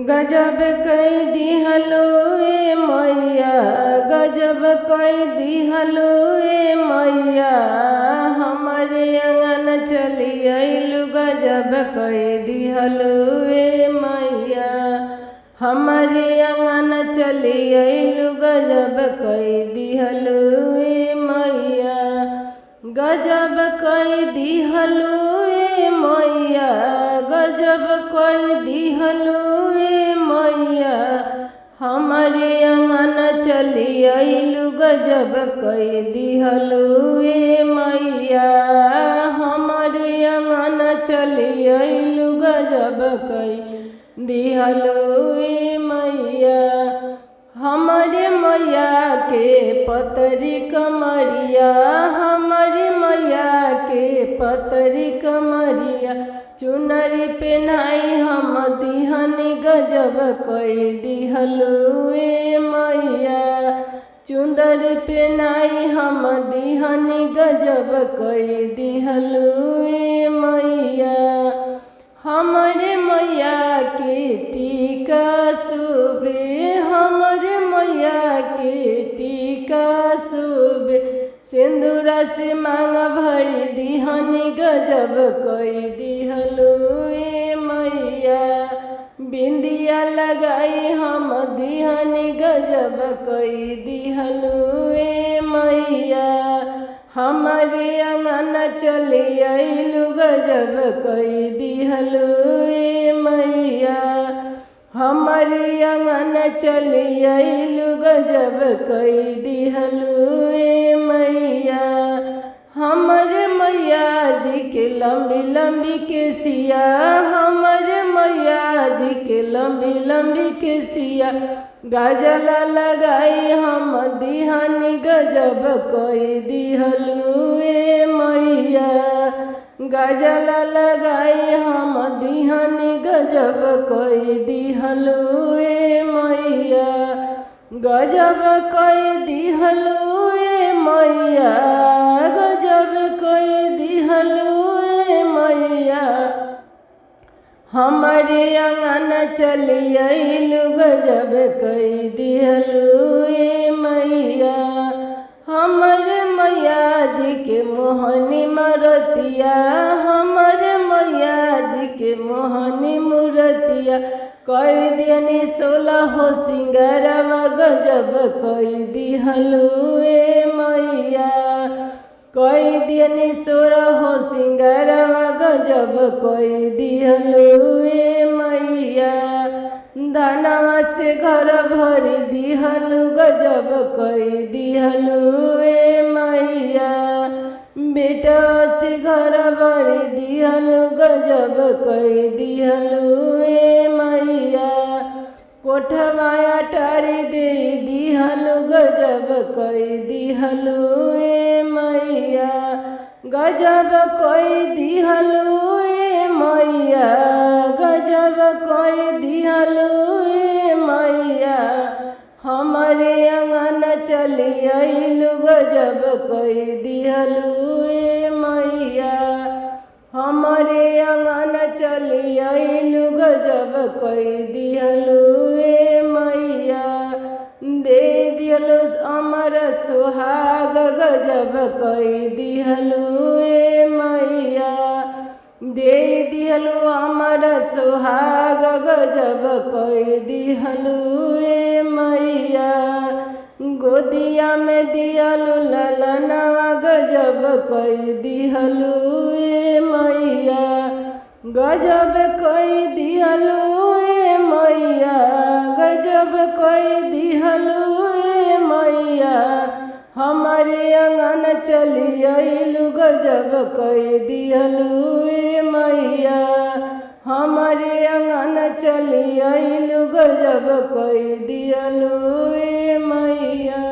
गजब कई दिहलो ए मैया, गजब कई दिहलो ए मैया, हमारे अंगन चली आइलू। गजब कई दिहलो ए मैया, हमारे अंगन चली आइलू। गजब कई दिहलो ए मैया, गजब कई दिहलो ए मैया, गजब कई दिहलो ए मैया, हमारे अंगन चली आइलू। गजब कई दिहलो ए मैया, हमारे अंगन चली आइलू। गजब कई दिहलो ए मैया, हमारे मैया के पतरी कमरिया, हमारे मैया के पतरी कमरिया, चुनरी पेनाई हम दिहनी। गजब कई दिहलो ए मैया, चुंदरी पेनाई हम दिहनी। गजब कई दिहलो ए मैया, हमारे मैया के टीका सुबे, हमारे मैया के टीका सुबे, सिंदूरा से मांग भरी दिहनी। गजब कई दिहलो ए मैया, बिंदिया लगाई हम दिहनी। गजब कई दिहलो ए मैया, हमारे अंगन चली आइलू। गजब कई दिहलो ए मैया, हमारे अंगन चली आइलू। गजब कई दिहलो ए मैया, हमारे मैया जी के लंबी लंबी केसिया, हमारे मैया जी के लंबी लंबी केसिया, गजला लगाई हम दिहनी। गजब कई दिहलो ए मैया, गजला लगाई हम दिहनी। गजब कई दिहलो ए मैया, गजब कई दिहलो ए मैया, गजब कई दिहलो ए मैया, हमारे अंगन चली आइलू। गजब कई दिहलो ए मैया, हमारे मैया जी के मोहनी मूरतिया, हमारे मैया जी के मोहनी मूरतिया, कई दिहनी 16 सिंगारवा। गजब कई दिहलो ए मैया, कई दिहनी 16 सिंगारवा। गजब कई दिहलो ए मैया, धनवा से घर भरी दिहलो। गजब कई दिहलो ए मैया, बेटा से घर भरी दिहलो। गजब कई दिहलो ए मैया, कोठवाया टारी दे दिहलो। गजब कई दिहलो ए मैया, गजब कई दिहलो ए मैया, गजब कई दिहलो ए मैया, हमारे अंगन चली आइलू। गजब कई दिहलो ए मैया, हमारे अंगन चली आइलू। गजब कई दिहलो ए मैया, दे दिहलो अमर सुहाग। गजब कई दिहलो ए मैया, दे दिहलो अमर सुहाग। गजब कई दिहलो ए मैया, गोदिया में दिहलो ललनवा। गजब कई दिहलो ए मैया, गजब कई दिहलो ए मैया, गजब कई दिहलो ए मैया, हमारे अंगन चली आइलू। गजब कई दिहलो ए मैया, हमारे अंगन चली आइलू। गजब कई दिहलो ए मैया।